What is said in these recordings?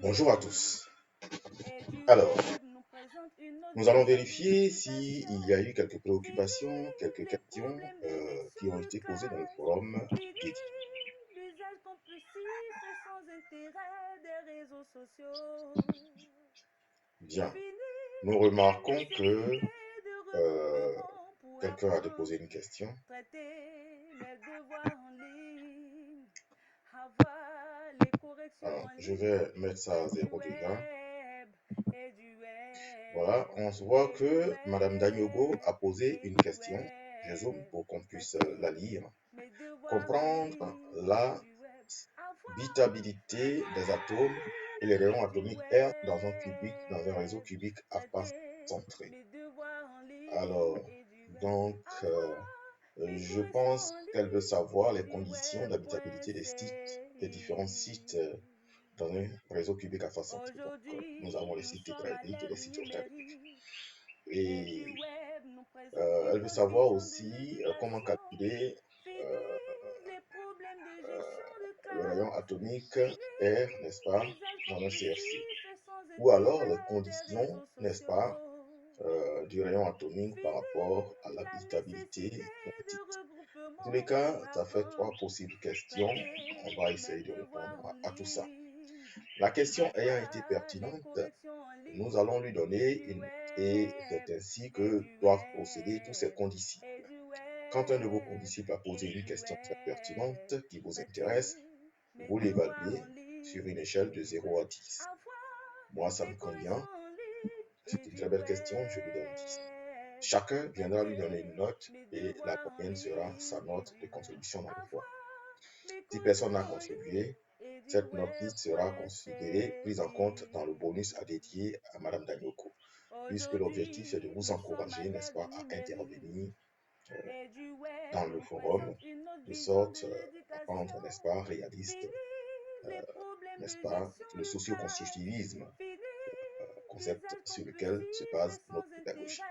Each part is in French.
Bonjour à tous. Alors, nous allons vérifier s'il y a eu quelques préoccupations, quelques questions qui ont été posées dans le forum dédié. L'usage compulsif et sans intérêt des réseaux sociaux. Bien. Nous remarquons que quelqu'un a déposé une question. Alors, je vais mettre ça à 0 déjà. Voilà, on se voit que Madame Danyogo a posé une question. Je zoome pour qu'on puisse la lire. Comprendre la habitabilité des atomes et les rayons atomiques R dans un réseau cubique à face centrée. Alors, donc, je pense qu'elle veut savoir les conditions d'habitabilité des sites, des différents sites dans un réseau cubique à face centrée. Donc, nous avons les sites tétraédriques et les sites octaédriques. Et elle veut savoir aussi comment calculer le rayon atomique R, n'est-ce pas, dans un CFC. Ou alors les conditions, n'est-ce pas, du rayon atomique par rapport à l'habitabilité d'un site. En tous les cas, ça fait 3 possibles questions. On va essayer de répondre à tout ça. La question ayant été pertinente, nous allons lui donner une note et c'est ainsi que doivent procéder tous ces condisciples. Quand un de vos condisciples a posé une question très pertinente qui vous intéresse, vous l'évaluez sur une échelle de 0 à 10. Moi, ça me convient. C'est une très belle question, je lui donne 10. Chacun viendra lui donner une note et la moyenne sera sa note de contribution dans le forum. Si personne n'a contribué, cette note 10 sera considérée, prise en compte dans le bonus à dédier à Madame Danyoko, puisque l'objectif est de vous encourager, n'est-ce pas, à intervenir dans le forum, de sorte à rendre, n'est-ce pas, réaliste, n'est-ce pas, le socio-constructivisme, concept sur lequel se base notre pédagogie.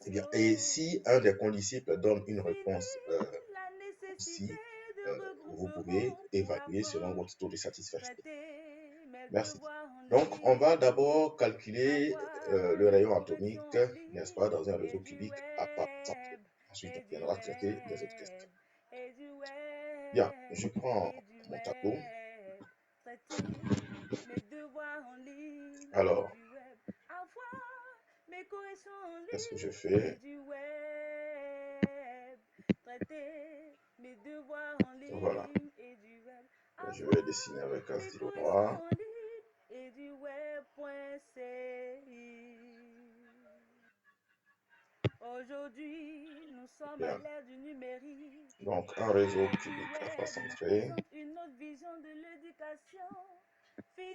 Eh bien, et si un des condisciples donne une réponse aussi, vous pouvez évaluer selon votre taux de satisfaction. Merci. Donc, on va d'abord calculer le rayon atomique, n'est-ce pas, dans un réseau cubique à part centré. Ensuite, on viendra traiter les autres questions. Bien, je prends mon tableau. Alors, qu'est-ce que je fais? Voilà. Je vais dessiner avec un stylo noir. Aujourd'hui, nous sommes à l'ère du numérique. Donc, un réseau cubique à face centrée. Une autre vision de l'éducation. Fini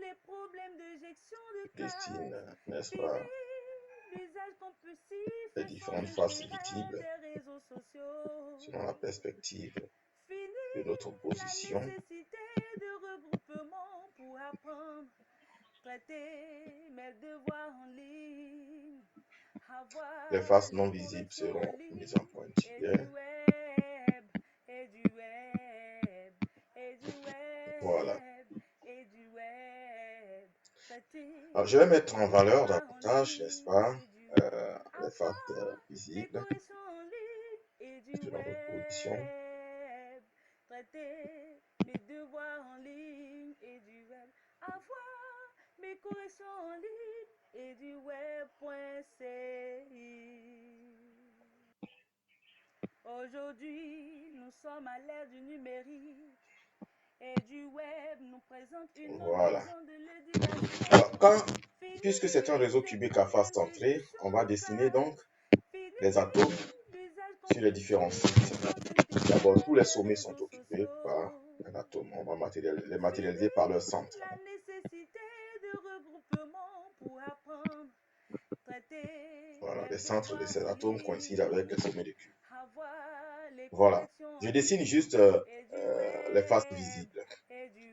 les problèmes de gestion de Dessine, n'est-ce pas, l'usage compulsif les différentes faces visibles des réseaux sociaux. selon la perspective Fini de notre position. la nécessité de regroupement pour apprendre, traiter mes devoirs en ligne. Les faces non visibles seront mises en pointillés. Voilà. Alors, je vais mettre en valeur davantage, n'est-ce pas, les faces visibles selon notre position. Mes devoirs en ligne et du web. Avoir mes corrections en ligne et du web.ci. Aujourd'hui, nous sommes à l'ère du numérique et du web nous présente une autre vision de l'éducation. Alors, puisque c'est un réseau cubique à face centrée, on va dessiner donc les atomes sur les différents sites. D'abord, tous les sommets sont occupés par un atome. On va les matérialiser par leur centre. La nécessité de regroupement pour apprendre, traiter. Voilà, les centres de ces atomes coïncident avec les sommets du cube. Voilà, je dessine juste les faces visibles.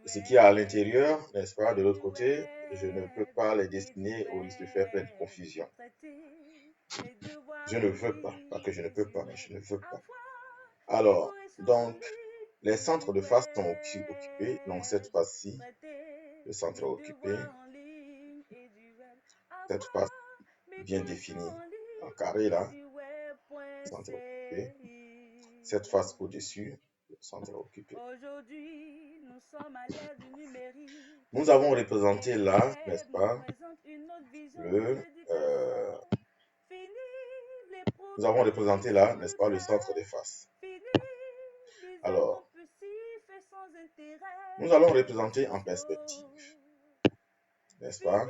Ce qui est à l'intérieur, n'est-ce pas, de l'autre côté, je ne peux pas les dessiner au risque de faire plein de confusion. Je ne veux pas que je ne peux pas, mais je ne veux pas. Alors, donc, les centres de face sont occupés, donc cette face-ci le centre occupé. Cette face bien définie en carré là, centre occupé. Cette face au-dessus, le centre occupé. Aujourd'hui, nous sommes à l'ère du numérique. Nous avons représenté là, n'est-ce pas, nous avons représenté là, n'est-ce pas, le centre des faces. Alors, nous allons représenter en perspective, n'est-ce pas,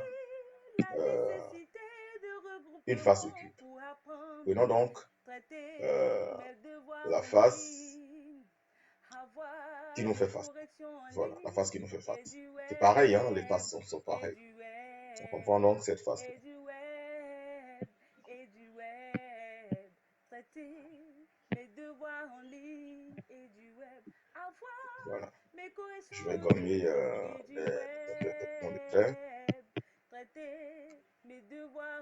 une face au cube. Prenons donc la face qui nous fait face. Voilà, la face qui nous fait face. C'est pareil, hein, les faces sont pareilles. On comprend donc cette face-là. Voilà. Je vais gommer l'imperfection des traits.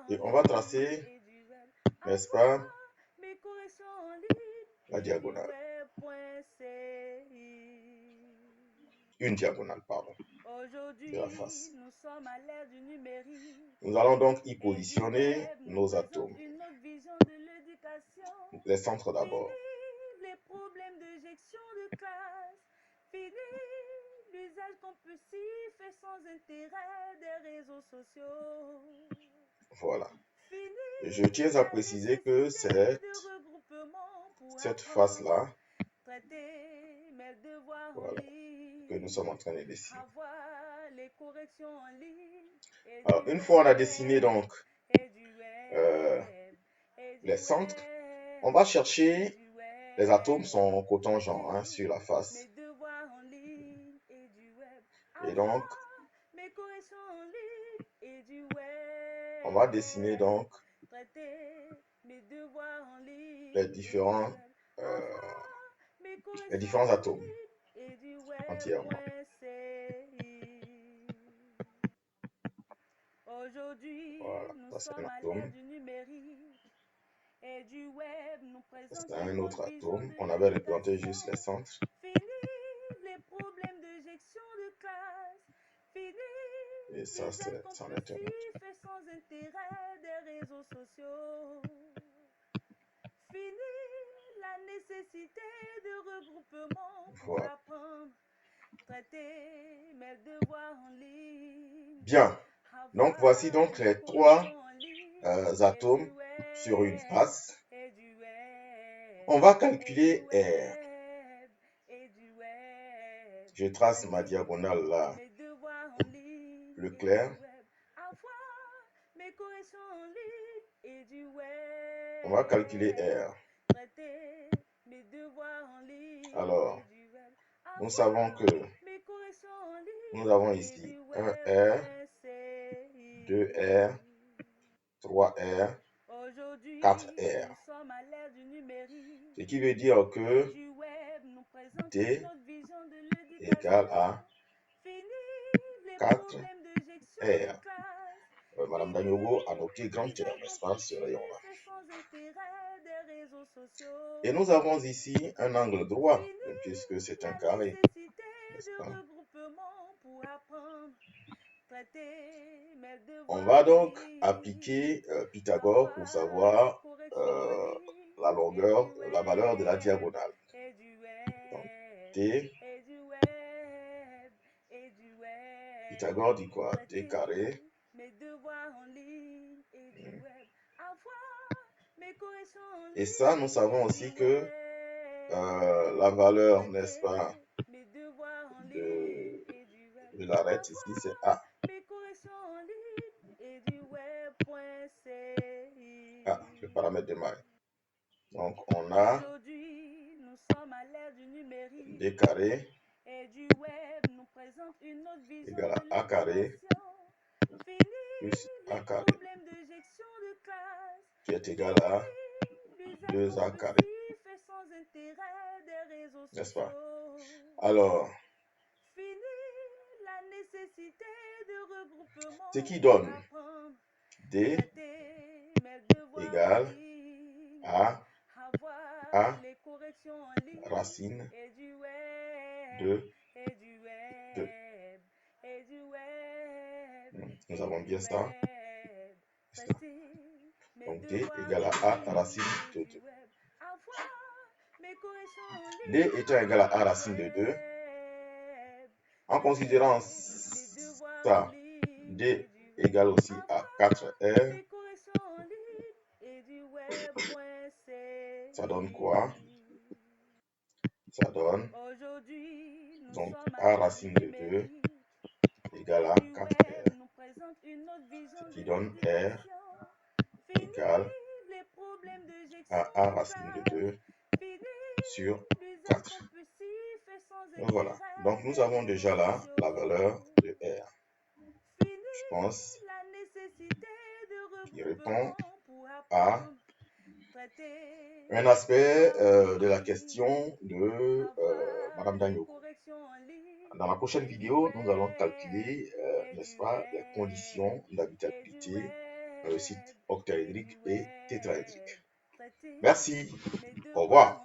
Et on va tracer, n'est-ce pas, la diagonale. Une diagonale, pardon, de la face. Nous allons donc y positionner nos atomes. Les centres d'abord. Les problèmes de gestion de classe. Fini l'usage compulsif et sans intérêt des réseaux sociaux. Voilà. Et je tiens à préciser que cette face-là, voilà, que nous sommes en train de dessiner. Alors, une fois on a dessiné donc les centres, on va chercher, les atomes sont cotangents hein, sur la face. Et donc, on va dessiner donc les différents atomes entièrement. Voilà, ça c'est un atome. C'est un autre atome. On avait représenté juste les centres. Et ça, c'en est un autre. Voilà. Bien. Donc, voici donc les trois atomes sur une face. On va calculer R. Je trace ma diagonale là, le clair. On va calculer R. Alors, nous savons que nous avons ici 1R, 2R, 3R, 4R. Ce qui veut dire que D égale à 4R. Madame Danyogo a noté grand R, n'est-ce pas, ce rayon-là. Et nous avons ici un angle droit, puisque c'est un carré, n'est-ce pas? On va donc appliquer Pythagore pour savoir la longueur, la valeur de la diagonale. Donc, D, Pythagore dit quoi? D carré. Et ça, nous savons aussi que la valeur, n'est-ce pas, de l'arête ici, c'est A. Ah, le paramètre de maille. Donc, on a D carré égale à A carré plus A carré qui est égal à 2A carré. N'est-ce pas? Alors, ce qui donne D égale à A racine de 2. Nous avons bien ça. Donc D égale à A racine de 2. D étant égal à A racine de 2, en considérant ça, D égale aussi à 4R, ça donne quoi? Ça donne donc A racine de 2 égale à 4R, ce qui donne R égale à A racine de 2 sur 4. Donc voilà, donc nous avons déjà là la valeur de R. Je pense qu'il répond à un aspect de la question de Madame Dagno. Dans la prochaine vidéo, nous allons calculer, n'est-ce pas, les conditions d'habitabilité dans le site octaédrique et tétraédrique. Merci, au revoir.